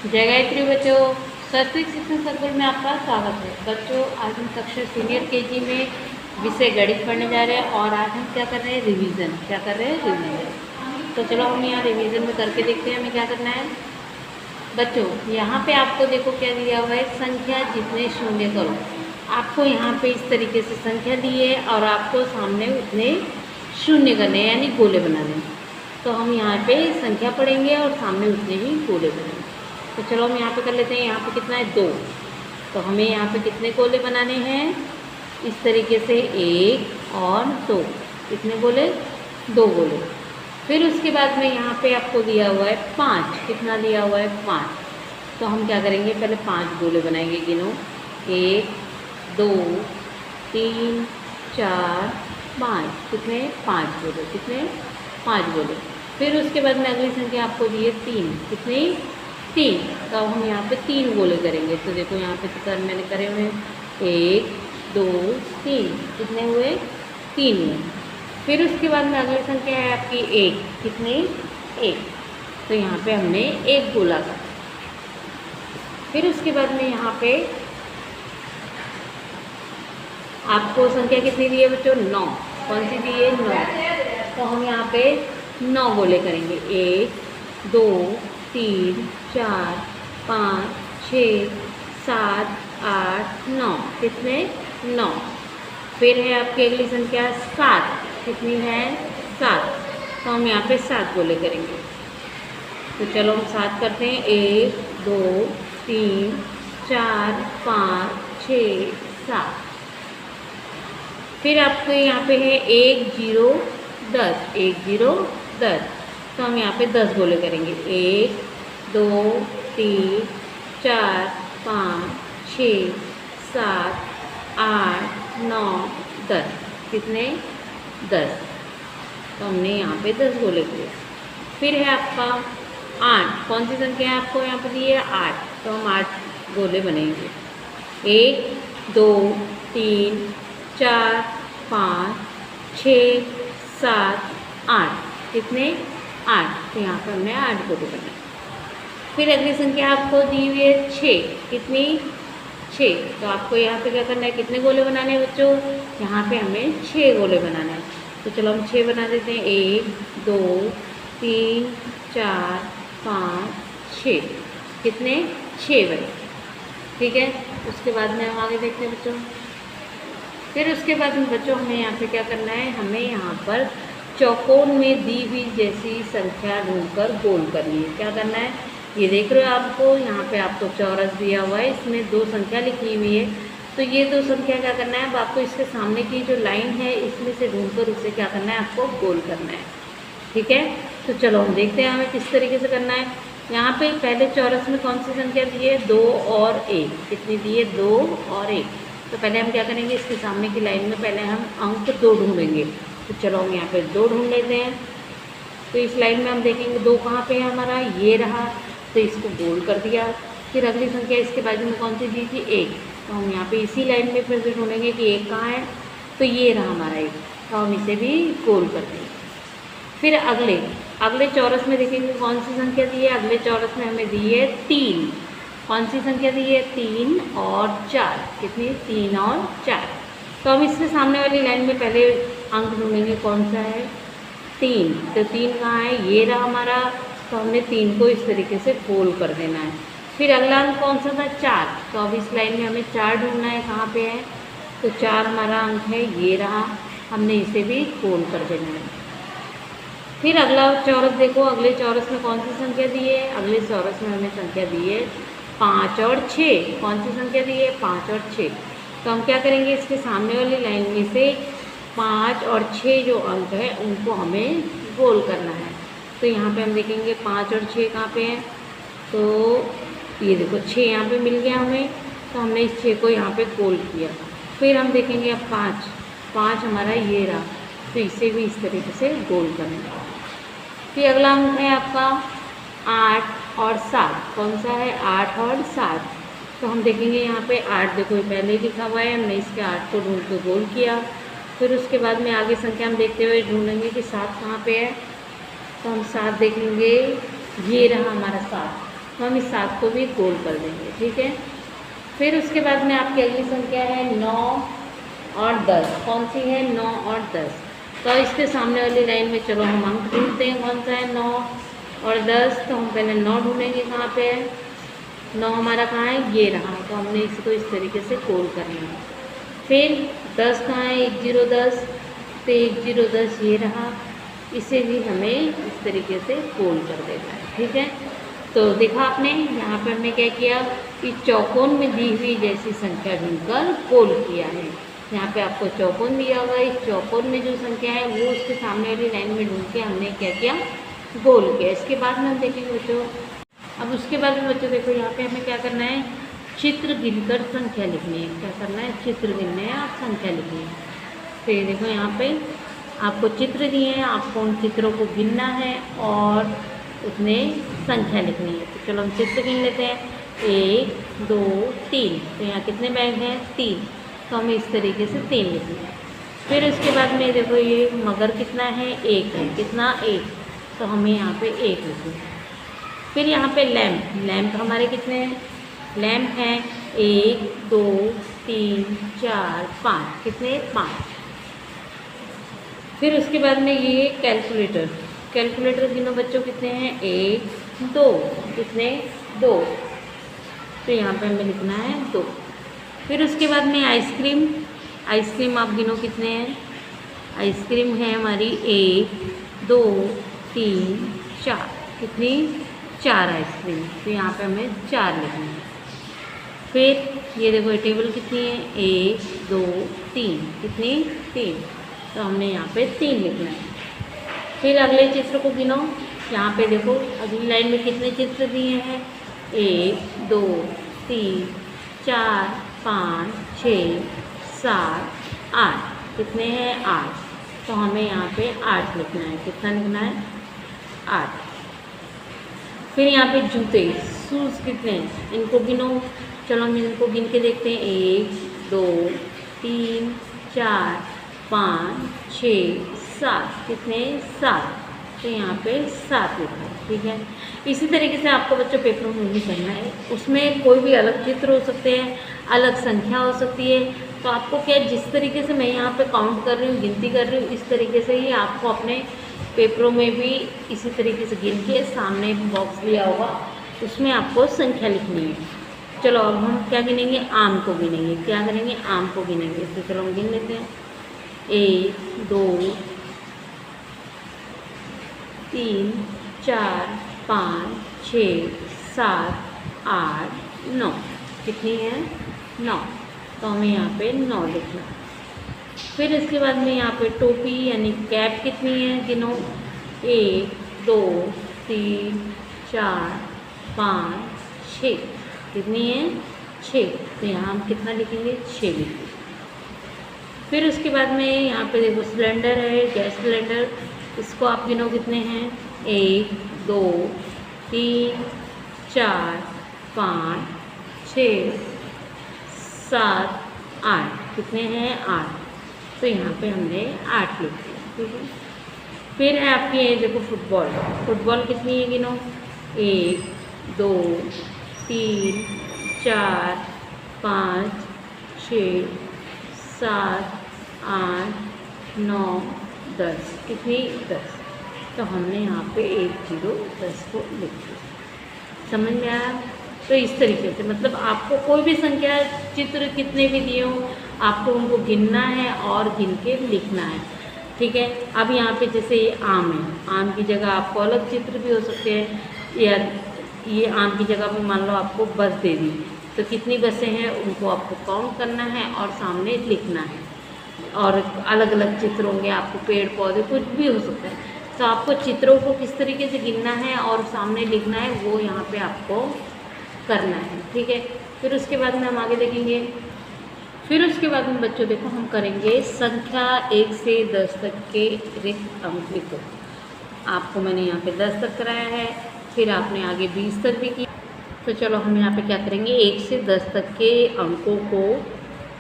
जय गायत्री बच्चों, संस्कृत शिक्षण सर्कल में आपका स्वागत है। बच्चों, आज हम कक्षा सीनियर केजी में विषय गणित पढ़ने जा रहे हैं और आज हम क्या कर रहे हैं, रिवीजन। क्या कर रहे हैं, रिवीजन। तो चलो हम यहाँ रिवीजन में करके देखते हैं हमें क्या करना है। बच्चों, यहाँ पे आपको देखो क्या दिया हुआ है, संख्या जितने शून्य करो। आपको यहाँ पे इस तरीके से संख्या दी है और आपको सामने उतने शून्य करने यानी गोले बनाने। तो हम यहाँ पे संख्या पढ़ेंगे और सामने उतने ही गोले बनाएंगे। तो चलो हम यहाँ पे कर लेते हैं। यहाँ पे कितना है, 2। तो हमें यहाँ पे कितने गोले बनाने हैं, इस तरीके से 1 और 2। कितने गोले, 2 गोले। फिर उसके बाद में यहाँ पे आपको दिया हुआ है 5। कितना दिया हुआ है, 5। तो हम क्या करेंगे, पहले 5 गोले बनाएंगे। गिनो, 1 2 3 4 5। कितने, 5 गोले। कितने, 5 गोले। फिर उसके बाद में अगली संख्या आपको दी है 3। कितनी, 3। तो अब हम यहाँ पे 3 गोले करेंगे। तो देखो यहाँ पे तो मैंने करे हुए हैं 1 2 3। कितने हुए, 3 हुए। फिर उसके बाद में अगली संख्या है आपकी 1। कितनी, 1। तो यहाँ पे हमने 1 गोला का। फिर उसके बाद में यहाँ पे आपको संख्या कितनी दी है बच्चों, 9। कौन सी दी है, 9। तो हम यहाँ पे 9 गोले करेंगे। 1 2 3 4 5 6 7 8 9। कितने, 9। फिर है आपकी अगली संख्या 7। कितनी है, 7। तो हम यहाँ पे 7 गोले करेंगे। तो चलो हम 7 करते हैं। 1 2 3 4 5 6 7। फिर आपके यहाँ पे है 1 0 10। 1 0 10। तो हम यहाँ पे 10 गोले करेंगे। 1 2 3 4 5 6 7 8 9 10। कितने, 10। तो हमने यहाँ पे 10 गोले किए। फिर है आपका 8। कौन सी संख्या है आपको यहाँ पे दी है, 8। तो हम 8 गोले बनेंगे। 1 2 3 4 5 6 7 8। कितने, 8। तो यहाँ पर हमने 8 गोले बनाए। फिर अगली संख्या आपको दी हुई है 6। कितनी, 6। तो आपको यहाँ पे क्या करना है, कितने गोले बनाने हैं बच्चों, यहाँ पे हमें 6 गोले बनाना है। तो चलो हम 6 बना देते हैं। 1 2 3 4 5 6। कितने, 6 बने। ठीक है। उसके बाद में हम आगे देखते हैं बच्चों। फिर उसके बाद में बच्चों हमें यहाँ पे क्या करना है, हमें यहाँ पर चौकोन में दी हुई जैसी संख्या ढूंढकर गोल करनी है। क्या करना है, ये देख रहे हो आपको यहाँ पे आपको चौरस दिया हुआ है, इसमें 2 संख्या लिखी हुई है। तो ये 2 संख्या क्या करना है, अब आपको इसके सामने की जो लाइन है इसमें से ढूंढकर उसे क्या करना है, आपको गोल करना है। ठीक है। तो चलो हम देखते हैं हमें किस तरीके से करना है। यहाँ पे पहले चौरस में कौन सी संख्या दी है, 2 और 1। कितनी दी है, 2 और 1। तो पहले हम क्या करेंगे, इसके सामने की लाइन में पहले हम अंक 2 ढूंढेंगे। तो चलो हम यहाँ पे 2 ढूंढ लेते हैं। तो इस लाइन में हम देखेंगे 2 कहाँ पे है हमारा, ये रहा। तो इसको गोल कर दिया। फिर अगली संख्या इसके बाजू में कौन सी दी थी, 1। तो हम यहाँ पे इसी लाइन में फिर से ढूंढेंगे कि 1 कहाँ है। तो ये रहा हमारा 1। तो हम इसे भी गोल कर देंगे। फिर अगले चौरस में देखेंगे कौन सी संख्या दी है। अगले चौरस में हमें दी है 3। कौन सी संख्या दी है, 3 और 4। कितनी, 3 और 4। तो हम इससे सामने वाली लाइन में पहले अंक ढूंढेंगे, कौन सा है, 3। तो 3 कहाँ है, ये रहा हमारा। तो हमने 3 को इस तरीके से गोल कर देना है। फिर अगला अंक कौन सा था, 4। तो अब इस लाइन में हमें 4 ढूंढना है, कहाँ पे है। तो 4 हमारा अंक है, ये रहा। हमने इसे भी गोल कर देना है। फिर अगला चौरस देखो, अगले चौरस में कौन सी संख्या दी है। अगले चौरस में हमें संख्या दी है 5 और 6। कौन सी संख्या दी है, 5 और 6। तो हम क्या करेंगे, इसके सामने वाली लाइन में से 5 और 6 जो अंक है उनको हमें गोल करना है। तो यहाँ पे हम देखेंगे 5 और 6 कहाँ पे हैं। तो ये देखो 6 यहाँ पे मिल गया हमें। तो हमने इस 6 को यहाँ पे गोल किया। फिर हम देखेंगे अब 5 हमारा ये रहा। तो इसे भी इस तरीके से गोल करना है। फिर अगला अंक है आपका 8 और 7। कौन सा है, 8 और 7। तो हम देखेंगे यहाँ पे 8 देखो पहले लिखा हुआ है, हमने इसके 8 को ढूंढ के गोल किया। फिर उसके बाद में आगे संख्या हम देखते हुए ढूंढेंगे कि 7 कहाँ पे है। तो हम 7 देखेंगे, ये रहा हमारा 7। तो हम इस 7 को भी गोल कर देंगे, ठीक है। फिर उसके बाद में आपकी अगली संख्या है 9 और 10। कौन सी है? 9 और 10। तो इसके सामने वाली लाइन में चलो हम अंक ढूंढते हैं, कौन सा है? 9 और 10। तो हम पहले 9 ढूंढेंगे, कहाँ पे है? 9 हमारा कहाँ है? ये रहा। तो हमने इसको इस तरीके से गोल करना है। फिर 10 कहाँ है? 1 0 10। तो 1 0 10 ये रहा, इसे भी हमें इस तरीके से गोल कर देना है, ठीक है। तो देखा आपने, यहाँ पे हमने क्या किया, इस चौकोन में दी हुई जैसी संख्या ढूंढकर गोल किया है। यहाँ पे आपको चौकोन दिया होगा, इस चौकोन में जो संख्या है वो उसके सामने वाली लाइन में ढूंढ के हमने क्या किया? गोल किया। इसके बाद में हम देखेंगे बच्चों, अब उसके बाद में बच्चों देखो यहाँ पे हमें क्या करना है? चित्र गिनकर संख्या लिखनी है। क्या करना है? चित्र गिनने हैं और संख्या लिखनी है। तो ये देखो यहाँ पे आपको चित्र दिए हैं, आपको उन चित्रों को गिनना है और उसमें संख्या लिखनी है। तो चलो हम चित्र गिन लेते हैं। 1 2 3। तो यहाँ कितने बैग हैं? 3। तो हमें इस तरीके से 3 लिखना है। फिर उसके बाद में देखो ये मगर कितना है? 1 है। कितना? 1। तो हमें यहाँ पे 1 लिखना है। फिर यहाँ पे लैम्प, लैम्प हमारे कितने हैं? लैम्प हैं 1 2 3 4 5। कितने? 5। फिर उसके बाद में ये कैलकुलेटर, कैलकुलेटर गिनो बच्चों कितने हैं? 1 2। कितने? 2। तो यहाँ पे हमें लिखना है 2। फिर उसके बाद में आइसक्रीम, आइसक्रीम आप गिनो कितने हैं? आइसक्रीम है हमारी 1 2 3 4। कितनी? 4 आइसक्रीम। तो यहाँ पे हमें 4 लिखना है। फिर ये देखो टेबल कितनी है? 1 2 3। कितनी? 3। तो हमने यहाँ पे 3 लिखना है। फिर अगले चित्र को गिनो। यहाँ पे देखो अगली लाइन में कितने चित्र दिए हैं? 1 2 3 4 5 6 7 8। कितने हैं? 8। तो हमें यहाँ पे 8 लिखना है। कितना लिखना है? 8। फिर यहाँ पे जूते, शूज़ कितने हैं? इनको गिनो। चलो हम इनको गिन के देखते हैं। 1 2 3 4 5 6 7। कितने? 7। तो यहाँ पे 7 लिखा है, ठीक है। इसी तरीके से आपको बच्चों पेपरों में भी करना है। उसमें कोई भी अलग चित्र हो सकते हैं, अलग संख्या हो सकती है। तो आपको क्या, जिस तरीके से मैं यहाँ पे काउंट कर रही हूँ, गिनती कर रही हूँ, इस तरीके से ही आपको अपने पेपरों में भी इसी तरीके से गिन के सामने एक बॉक्स लिया होगा, उसमें आपको संख्या लिखनी है। चलो अब हम क्या गिनेंगे? आम को गिनेंगे। क्या करेंगे? आम को गिनेंगे। तो चलो हम गिन लेते हैं। 1 2 3 4 5 6 7 8 9। कितनी है? 9। तो हमें यहाँ पे 9 लिखना है। फिर इसके बाद में यहाँ पे टोपी यानी कैप कितनी है? गिनो। 1 2 3 4 5 6। कितनी है? 6। तो यहाँ हम कितना लिखेंगे? 6 लिखेंगे। फिर उसके बाद में यहाँ पे देखो सिलेंडर है, गैस सिलेंडर, इसको आप गिनो कितने हैं? 1 2 3 4 5 6 7 8। कितने हैं? 8। तो यहाँ पे हमने 8 लिख दिया, ठीक है। फिर है आपकी ये देखो फुटबॉल, फुटबॉल कितनी है? गिनो। 1 2 3 4 5 6 7 8 9 10। कितनी? 10। तो हमने यहाँ पे 1 0 10 को लिख दिया। समझ में आया? तो इस तरीके से मतलब आपको कोई भी संख्या, चित्र कितने भी दिए हों, आपको उनको गिनना है और गिन के लिखना है, ठीक है। अब यहाँ पे जैसे ये आम है, आम की जगह आपको अलग चित्र भी हो सकते हैं, या ये आम की जगह पे मान लो आपको बस दे दी, तो कितनी बसें हैं उनको आपको काउंट करना है और सामने लिखना है। और अलग अलग चित्र होंगे, आपको पेड़ पौधे कुछ भी हो सकता है, तो आपको चित्रों को किस तरीके से गिनना है और सामने लिखना है वो यहाँ पे आपको करना है, ठीक है। फिर उसके बाद में हम आगे देखेंगे। फिर उसके बाद में बच्चों देखो हम करेंगे संख्या 1 से 10 तक के रिक्त अंक लिखो। आपको मैंने यहाँ पे 10 तक कराया है, फिर आपने आगे 20 तक भी की। तो चलो हम यहाँ पे क्या करेंगे, 1 से 10 तक के अंकों को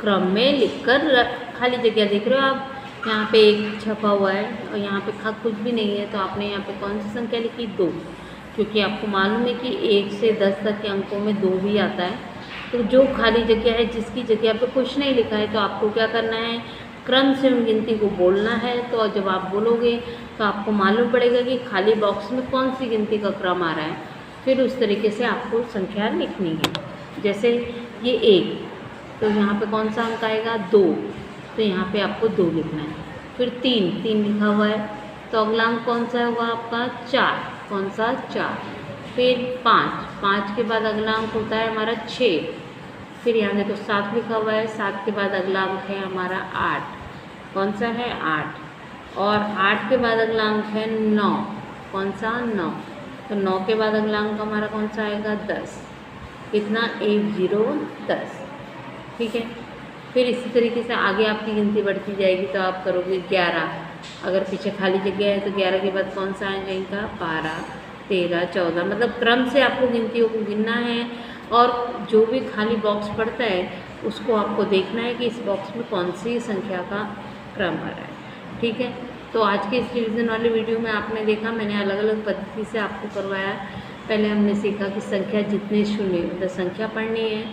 क्रम में लिखकर खाली जगह देख रहे हो आप, यहाँ पे 1 छपा हुआ है और यहाँ पे कुछ भी नहीं है, तो आपने यहाँ पे कौन सी संख्या लिखी? 2। क्योंकि आपको मालूम है कि 1 से 10 तक के अंकों में 2 भी आता है। तो जो खाली जगह है, जिसकी जगह पे कुछ नहीं लिखा है, तो आपको क्या करना है, क्रम से उन गिनती को बोलना है। तो जब आप बोलोगे तो आपको मालूम पड़ेगा कि खाली बॉक्स में कौन सी गिनती का क्रम आ रहा है। फिर उस तरीके से आपको संख्या लिखनी है। जैसे ये 1, तो यहाँ पे कौन सा अंक आएगा, 2, तो यहाँ पे आपको 2 लिखना है। फिर 3 लिखा हुआ है, तो अगला अंक कौन सा होगा आपका, 4, कौन सा, 4। फिर 5 के बाद अगला अंक होता है हमारा 6। फिर यहाँ देखो 7 लिखा हुआ है, 7 के बाद अगला अंक है हमारा 8, कौन सा है, 8। और 8 के बाद अगला अंक है 9, कौन सा, 9। तो 9 के बाद अगला अंक हमारा कौन सा आएगा, 10। कितना, 1 0 10, ठीक है। फिर इसी तरीके से आगे आपकी गिनती बढ़ती जाएगी। तो आप करोगे 11, अगर पीछे खाली जगह है तो 11 के बाद कौन सा आएगा इनका, 12 13 14, मतलब क्रम से आपको गिनतियों को गिनना है। और जो भी खाली बॉक्स पड़ता है उसको आपको देखना है कि इस बॉक्स में कौन सी संख्या का क्रम आ रहा है, ठीक है। तो आज के इस रिवीजन वाले वीडियो में आपने देखा, मैंने अलग अलग पद्धति से आपको करवाया। पहले हमने सीखा कि संख्या जितने शून्य, मतलब संख्या पढ़नी है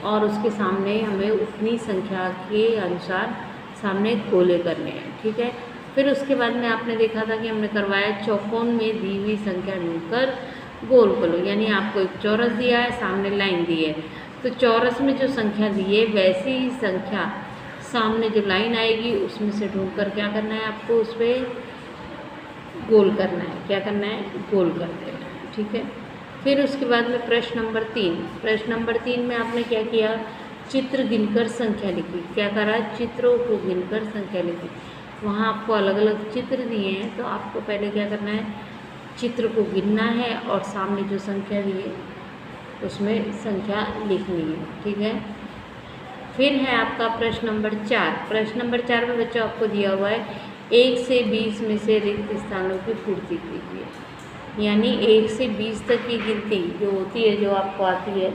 और उसके सामने हमें उतनी संख्या के अनुसार सामने गोले करने हैं, ठीक है। फिर उसके बाद में आपने देखा था कि हमने करवाया चौकोन में दी हुई संख्या ढूंढकर गोल करो। यानी आपको एक चौरस दिया है, सामने लाइन दी है, तो चौरस में जो संख्या दी है वैसी ही संख्या सामने जो लाइन आएगी उसमें से ढूंढकर क्या करना है, आपको उस पर गोल करना है। क्या करना है, गोल कर देना है, ठीक है। फिर उसके बाद में प्रश्न नंबर 3 में आपने क्या किया, चित्र गिनकर संख्या लिखी। क्या करा, चित्रों को गिनकर संख्या लिखी। वहाँ आपको अलग अलग चित्र दिए हैं, तो आपको पहले क्या करना है, चित्र को गिनना है और सामने जो संख्या दी है उसमें संख्या लिखनी है, ठीक है। फिर है आपका प्रश्न नंबर 4 में बच्चों आपको दिया हुआ है 1 से 20 में से रिक्त स्थानों की पूर्ति कीजिए। यानी 1 से 20 तक की गिनती जो होती है, जो आपको आती है,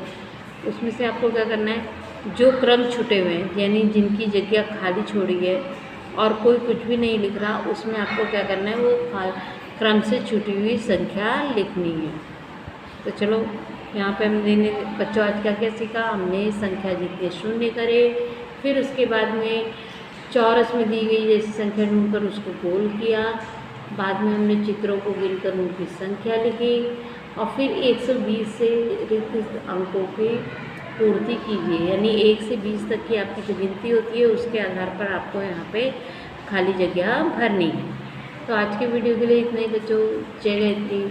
उसमें से आपको क्या करना है, जो क्रम छूटे हुए हैं, यानी जिनकी जगह खाली छोड़ी है और कोई कुछ भी नहीं लिख रहा, उसमें आपको क्या करना है, वो क्रम से छूटी हुई संख्या लिखनी है। तो चलो यहाँ पे हमने बच्चों आज क्या क्या सीखा, हमने संख्या जितने शून्य करे, फिर उसके बाद में चौरस में दी गई जैसी संख्या ढूंढकर उसको गोल किया, बाद में हमने चित्रों को गिनकर उनकी संख्या लिखी, और फिर 120 से रिक्त अंकों की पूर्ति कीजिए। यानी 1 से 20 तक की आपकी जो गिनती होती है उसके आधार पर आपको यहाँ पे खाली जगह भरनी है। तो आज के वीडियो के लिए इतना ही बच्चों। जय गायत्री।